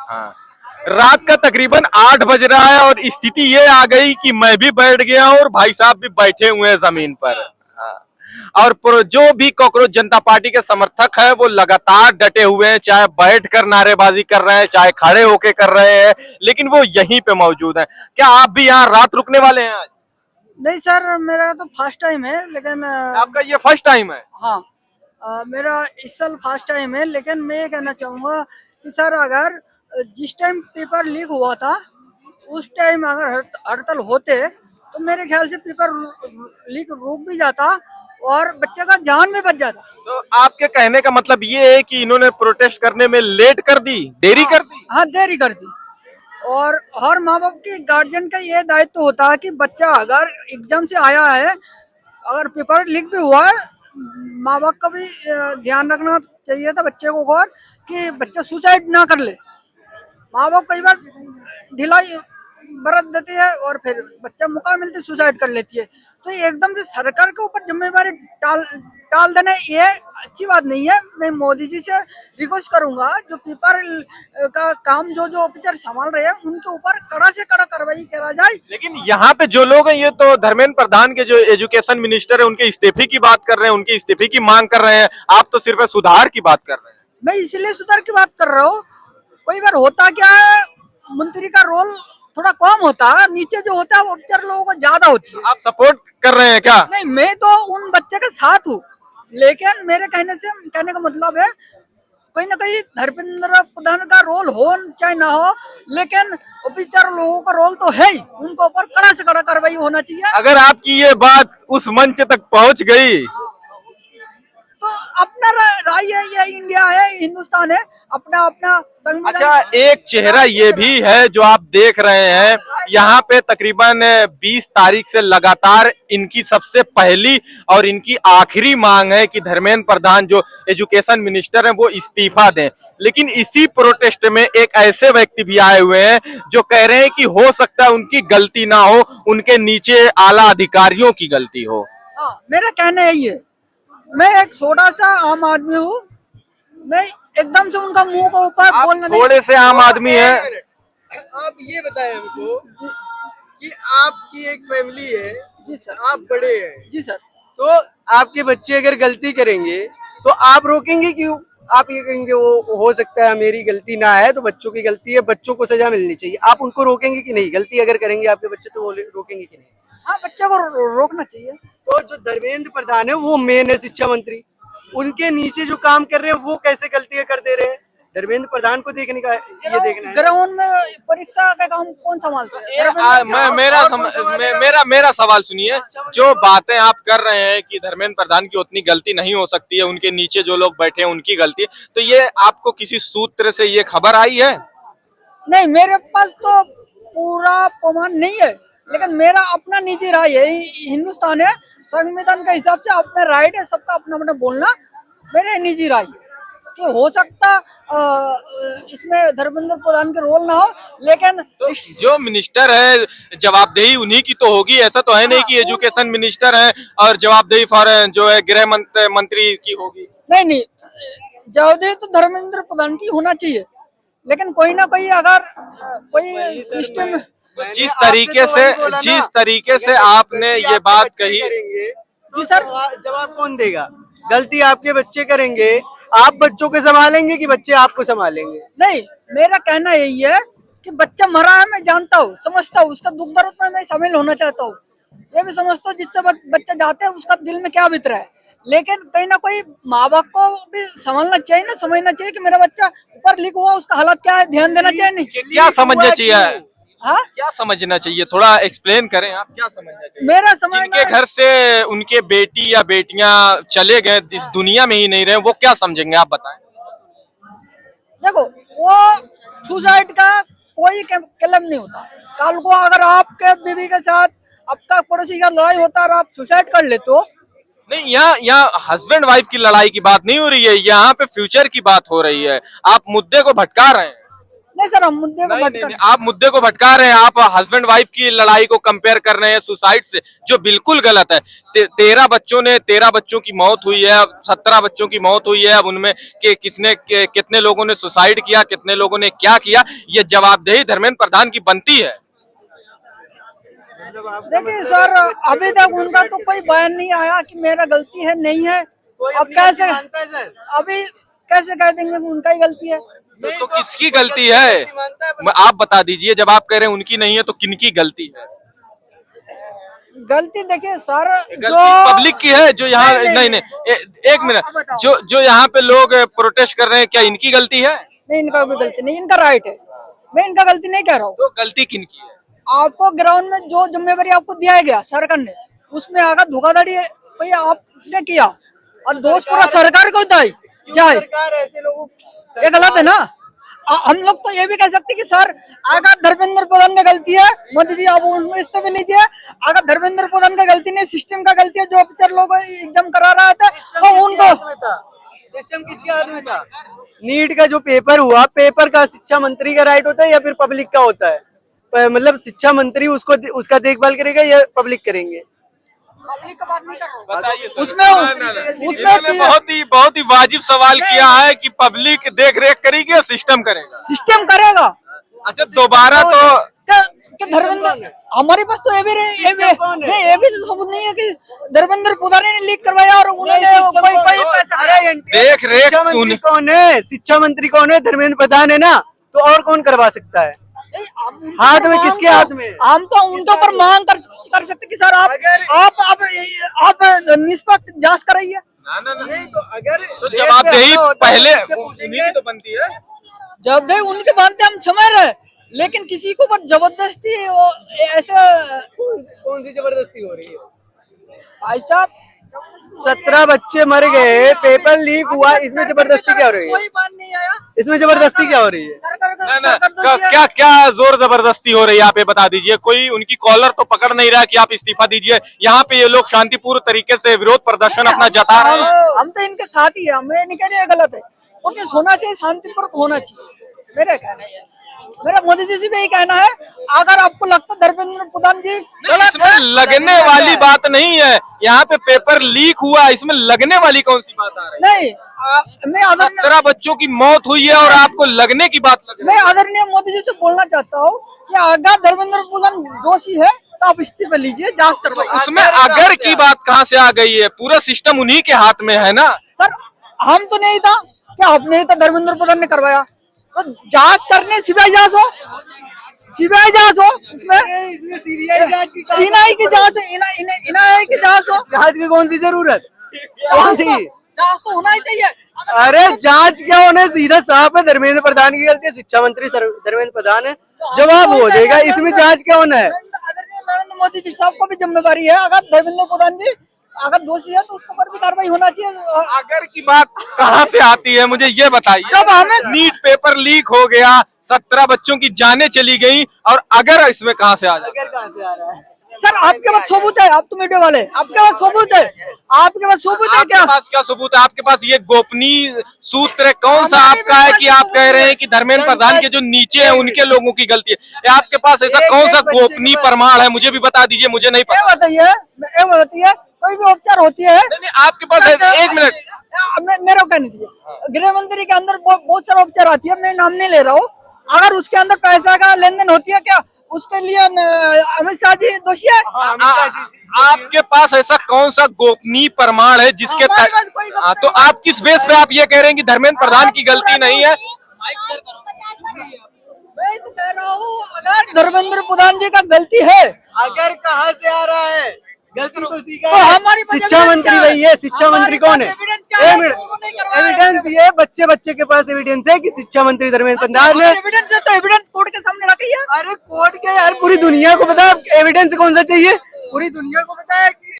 हाँ, रात का तकरीबन 8 बज रहा है और स्थिति ये आ गई कि मैं भी बैठ गया हूँ और भाई साहब भी बैठे हुए हैं जमीन पर। हाँ। और जो भी कॉकरोच जनता पार्टी के समर्थक है वो लगातार डटे हुए हैं, चाहे बैठकर नारेबाजी कर रहे हैं, चाहे खड़े होके कर रहे हैं, लेकिन वो यहीं पे मौजूद हैं। क्या आप भी यहाँ रात रुकने वाले हैं आज? नहीं सर, मेरा तो फर्स्ट टाइम है, लेकिन आपका ये फर्स्ट टाइम है? हाँ, मेरा इस साल फर्स्ट टाइम है। लेकिन मैं ये कहना चाहूँगा कि सर, अगर जिस टाइम पेपर लीक हुआ था उस टाइम अगर हड़ताल होते तो मेरे ख्याल से पेपर लीक रुक भी जाता और बच्चे का जान भी बच जाता। तो आपके कहने का मतलब ये है कि इन्होंने प्रोटेस्ट करने में लेट कर दी, देरी कर दी? हाँ, देरी कर दी। और हर माँ बाप की, गार्जियन का ये दायित्व होता है कि बच्चा अगर एग्जाम से आया है, अगर पेपर लीक भी हुआ है, माँ बाप का भी ध्यान रखना चाहिए था बच्चे को और कि बच्चा सुसाइड ना कर ले। माँ बाप कई बार ढिलाई बरत देती है और फिर बच्चा मौका मिलते सुसाइड कर लेती है। तो ये एकदम से सरकार के ऊपर जिम्मेवारी टाल टाल देना ये अच्छी बात नहीं है। मैं मोदी जी से रिक्वेस्ट करूंगा, जो पेपर का काम जो जो ऑफिसर संभाल रहे हैं उनके ऊपर कड़ा से कड़ा कार्रवाई करा जाए। लेकिन यहाँ पे जो लोग हैं ये तो धर्मेंद्र प्रधान के जो एजुकेशन मिनिस्टर है उनके इस्तीफे की बात कर रहे हैं, उनके इस्तीफे की मांग कर रहे हैं। आप तो सिर्फ सुधार की बात कर रहे हैं। मैं इसलिए सुधार की बात कर रहा हूँ। कई बार होता क्या है, मंत्री का रोल थोड़ा कम होता है, नीचे जो होता है वो ऑफिसर लोगों को ज्यादा होती है। आप सपोर्ट कर रहे हैं क्या? नहीं, मैं तो उन बच्चे के साथ हूँ, लेकिन मेरे कहने का मतलब है कहीं ना कहीं धर्मेंद्र प्रधान का रोल हो चाहे ना हो, लेकिन ऑफिसर लोगों का रोल तो है ही, उनके ऊपर कड़ा से कड़ा कार्रवाई होना चाहिए। अगर आपकी ये बात उस मंच तक पहुंच गई तो अपना राय है, ये इंडिया है, हिंदुस्तान है, अपना अपना संविधान। अच्छा, एक चेहरा ये भी है जो आप देख रहे हैं, यहाँ पे तकरीबन 20 तारीख से लगातार इनकी सबसे पहली और इनकी आखिरी मांग है कि धर्मेंद्र प्रधान जो एजुकेशन मिनिस्टर हैं वो इस्तीफा दें। लेकिन इसी प्रोटेस्ट में एक ऐसे व्यक्ति भी आए हुए हैं जो कह रहे हैं कि हो सकता है उनकी गलती ना हो, उनके नीचे आला अधिकारियों की गलती हो। हाँ, मेरा कहना यही है। मैं एक छोटा सा आम आदमी हूँ, मैं एकदम से उनका मुंह को ऊपर बोलना नहीं। थोड़े से आम आदमी है। आप ये बताएं हमको कि आपकी एक फैमिली है। जी सर। आप बड़े हैं। जी सर। तो आपके बच्चे अगर गलती करेंगे तो आप रोकेंगे क्यों? आप ये कहेंगे वो हो सकता है मेरी गलती ना है, तो बच्चों की गलती है, बच्चों को सजा मिलनी चाहिए। आप उनको रोकेंगे कि नहीं? गलती अगर करेंगे आपके बच्चे तो वो रोकेंगे कि नहीं? हाँ, बच्चे को रोकना चाहिए। तो जो धर्मेंद्र प्रधान है वो मेन है शिक्षा मंत्री, उनके नीचे जो काम कर रहे हैं वो कैसे गलतियां कर दे रहे हैं? धर्मेंद्र प्रधान को देखने का ये देखना है। ग्राउंड में परीक्षा का काम कौन संभालता है? मेरा सवाल सुनिए। जो बातें आप कर रहे हैं कि धर्मेंद्र प्रधान की उतनी गलती नहीं हो सकती है, उनके नीचे जो लोग बैठे हैं उनकी गलती, तो ये आपको किसी सूत्र से ये खबर आई है? नहीं, मेरे पास तो पूरा प्रमाण नहीं है, लेकिन मेरा अपना निजी राय है। हिंदुस्तान है, संविधान के हिसाब से अपने राइट है, सबका अपना अपना बोलना। मेरे निजी राय है कि हो सकता इसमें धर्मेंद्र प्रधान के रोल ना हो, लेकिन तो जो मिनिस्टर है जवाबदेही उन्हीं की तो होगी। ऐसा तो है नहीं कि एजुकेशन मिनिस्टर है और जवाबदेही फॉर जो है गृह मंत्री की होगी। नहीं नहीं, जवाबदेही तो धर्मेंद्र प्रधान की होना चाहिए, लेकिन कोई ना कोई अगर कोई सिस्टम। जिस तरीके से आपने ये बात कही, जी सर, जवाब कौन देगा? गलती आपके बच्चे करेंगे, आप बच्चों को संभालेंगे कि बच्चे आपको संभालेंगे? नहीं, मेरा कहना यही है कि बच्चा मरा है, मैं जानता हूँ, समझता हूँ, उसका दुख दर्द में मैं शामिल होना चाहता हूँ। ये भी समझता हूँ जिससे बच्चा जाते है उसका दिल में क्या बीत रहा है, लेकिन कहीं ना कोई माँ बाप को भी संभालना चाहिए ना, समझना चाहिए कि मेरा बच्चा ऊपर लीक हुआ, उसका हालत क्या है, ध्यान देना चाहिए। नहीं, क्या समझना चाहिए? हाँ, क्या समझना चाहिए? थोड़ा एक्सप्लेन करें, आप क्या समझना चाहिए? मेरा समझना, जिनके घर से उनके बेटी या बेटियां चले गए, इस दुनिया में ही नहीं रहे, वो क्या समझेंगे? आप बताएं। देखो, वो सुसाइड का कोई कलम नहीं होता। कल को अगर आपके बीवी के साथ आपका पड़ोसी का लड़ाई होता है और आप सुसाइड कर लेते हो। नहीं, यहाँ हस्बैंड वाइफ की लड़ाई की बात नहीं हो रही है, यहाँ पे फ्यूचर की बात हो रही है। आप मुद्दे को भटका रहे हैं। नहीं सर, हम मुद्दे को नहीं, भटका नहीं, आप मुद्दे को भटका रहे हैं। आप हस्बैंड वाइफ की लड़ाई को कंपेयर कर रहे हैं सुसाइड से, जो बिल्कुल गलत है। 13 बच्चों की मौत हुई है, अब 17 बच्चों की मौत हुई है। अब उनमें कितने लोगों ने सुसाइड किया, कितने लोगों ने क्या किया, ये जवाबदेही धर्मेंद्र प्रधान की बनती है। देखिए सर, अभी तक उनका तो कोई बयान नहीं आया कि मेरा गलती है नहीं है। अब कैसे अभी कैसे कह देंगे कि उनका ही गलती है? तो किसकी गलती है आप बता दीजिए। जब आप कह रहे हैं उनकी नहीं है तो किनकी गलती है? गलती देखिए सर, गलती पब्लिक की है जो यहाँ नहीं, एक मिनट, बताओ। जो यहाँ पे लोग प्रोटेस्ट कर रहे हैं, क्या इनकी गलती है? नहीं, इनका कोई गलती नहीं, इनका राइट है। मैं इनका गलती नहीं कह रहा हूँ। तो गलती किनकी है? आपको ग्राउंड में जो जिम्मेवारी आपको दिया गया सरकार ने, उसमें आकर धोखाधड़ी कोई आपने किया और दोष पूरा सरकार को दाई जाए, ऐसे लोगों ये गलत है ना। हम लोग तो ये भी कह सकते कि सर अगर धर्मेंद्र प्रधान की गलती है, मोदी जी आप उसमें इस्तीफा लीजिए। अगर धर्मेंद्र प्रधान का गलती नहीं, सिस्टम का गलती है, जो अफसर लोग एग्जाम करा रहा था तो उनको सिस्टम किसके हाथ में था? नीट का जो पेपर हुआ, पेपर का शिक्षा मंत्री का राइट होता है या फिर पब्लिक का होता है? मतलब शिक्षा मंत्री उसका देखभाल करेगा या पब्लिक करेंगे? पब्लिक का बात नहीं कर रहा हूँ। बताइए सर। उसमें बहुत ही वाजिब सवाल किया है कि पब्लिक देख रेख करेगी या सिस्टम करेगा? सिस्टम करेगा। अच्छा, दोबारा तो क्या धर्मेंद्र, हमारे पास तो ये भी सबूत नहीं है कि धर्मेंद्र प्रधान ने लीक करवाया और उन्होंने कोई देख रेख शिक्षा मंत्री कौन है? शिक्षा मंत्री कौन है? धर्मेंद्र प्रधान है ना, तो और कौन करवा सकता है? हाथ में किसके हाथ में? हम तो उनके ऊपर मांग कर सकते कि सर आप निष्पक्ष जांच कराइए। नहीं तो अगर तो जवाबदेही पहले उन्हीं की तो बनती है। जब भी उनके मानते हम समझ रहे, लेकिन किसी को ऊपर जबरदस्ती ऐसे कौन सी जबरदस्ती हो रही है? भाई साहब 17 बच्चे मर गए, पेपर लीक हुआ, इसमें जबरदस्ती क्या हो रही है? कोई बात नहीं आया। इसमें जबरदस्ती क्या हो रही है? क्या क्या जोर जबरदस्ती हो रही है, आप ये बता दीजिए। कोई उनकी कॉलर तो पकड़ नहीं रहा कि आप इस्तीफा दीजिए। यहाँ पे ये लोग शांतिपूर्ण तरीके से विरोध प्रदर्शन अपना जता रहे हैं। हम तो इनके साथ ही है, मैं नहीं कह रही गलत है, उन्हें होना चाहिए, शांतिपूर्वक होना चाहिए, मेरा कहना है। मेरा मोदी जी से भी यही कहना है, अगर आपको लगता धर्मेंद्र प्रधान जी इसमें लगने वाली बात नहीं है। यहाँ पे पेपर लीक हुआ, इसमें लगने वाली कौन सी बात आ रही है? नहीं, मैं 17 बच्चों की मौत हुई है और आपको लगने की बात लग रही मैं आदरणीय मोदी जी से बोलना चाहता हूँ कि अगर धर्मेंद्र प्रधान दोषी है तो आप इस्तीफा लीजिए, जांच करवाइए। उसमें अगर की बात कहाँ से आ गई है? पूरा सिस्टम उन्हीं के हाथ में है ना। सर हम तो नहीं था, क्या आपने तो धर्मेंद्र प्रधान ने करवाया, तो जांच करने सीबीआई जांच हो, सीबीआई जांच हो, इसमें सीबीआई जांच की इनाई की जांच, इनाई की जांच हो। जांच की कौन सी जरूरत? कौन सी जांच तो होना ही चाहिए। अरे जांच क्या होना, सीधा साफ है धर्मेंद्र प्रधान की गलती है, शिक्षा मंत्री धर्मेंद्र प्रधान है, जवाब हो जाएगा। इसमें जांच क्या होना है? नरेंद्र मोदी जी साहब को भी जिम्मेवारी है, अगर धर्मेंद्र प्रधान जी अगर दोषी है तो उसके ऊपर भी कार्रवाई होना चाहिए। अगर की बात कहाँ से आती है, मुझे ये बताइए। जब हमें नीट पेपर लीक हो गया, 17 बच्चों की जानें चली गई, और अगर इसमें कहाँ से आ जाए? अगर कहाँ से आ रहा है? सर आपके पास सबूत है, आप तो मीडिया वाले, आपके पास सबूत है, आपके पास सबूत है क्या? आपके पास क्या सबूत है? आपके पास ये गोपनीय सूत्र कौन सा आपका है कि आप कह रहे हैं कि धर्मेंद्र प्रधान के जो नीचे है उनके लोगों की गलती है? या आपके पास ऐसा कौन सा गोपनीय प्रमाण है? मुझे भी बता दीजिए, मुझे नहीं पता। ये बताइए, कोई भी उपचार होती है नहीं, आपके पास एक मिनट, मेरा कहना चाहिए, गृह मंत्री के अंदर बहुत सारा उपचार आती है, मैं नाम नहीं ले रहा हूँ। अगर उसके अंदर पैसा का लेन देन होती है क्या, उसके लिए अमित शाह जी दोषी है? आपके पास ऐसा कौन सा गोपनीय प्रमाण है जिसके तो आप किस बेस पे आप ये कह रहे हैं कि धर्मेंद्र प्रधान की गलती नहीं है? मैं तो कह रहा हूँ अगर धर्मेंद्र प्रधान जी का गलती है, अगर कहाँ से आ रहा है गलती तो सीखा तो हमारी शिक्षा मंत्री वही है। शिक्षा मंत्री कौन है? एविडेंस ये बच्चे के पास एविडेंस है कि शिक्षा मंत्री धर्मेंद्र प्रधान है। एविडेंस है तो एविडेंस कोर्ट के सामने रखी है। अरे कोर्ट के यार, पूरी दुनिया को पता है एविडेंस कौन सा चाहिए, पूरी दुनिया को पता है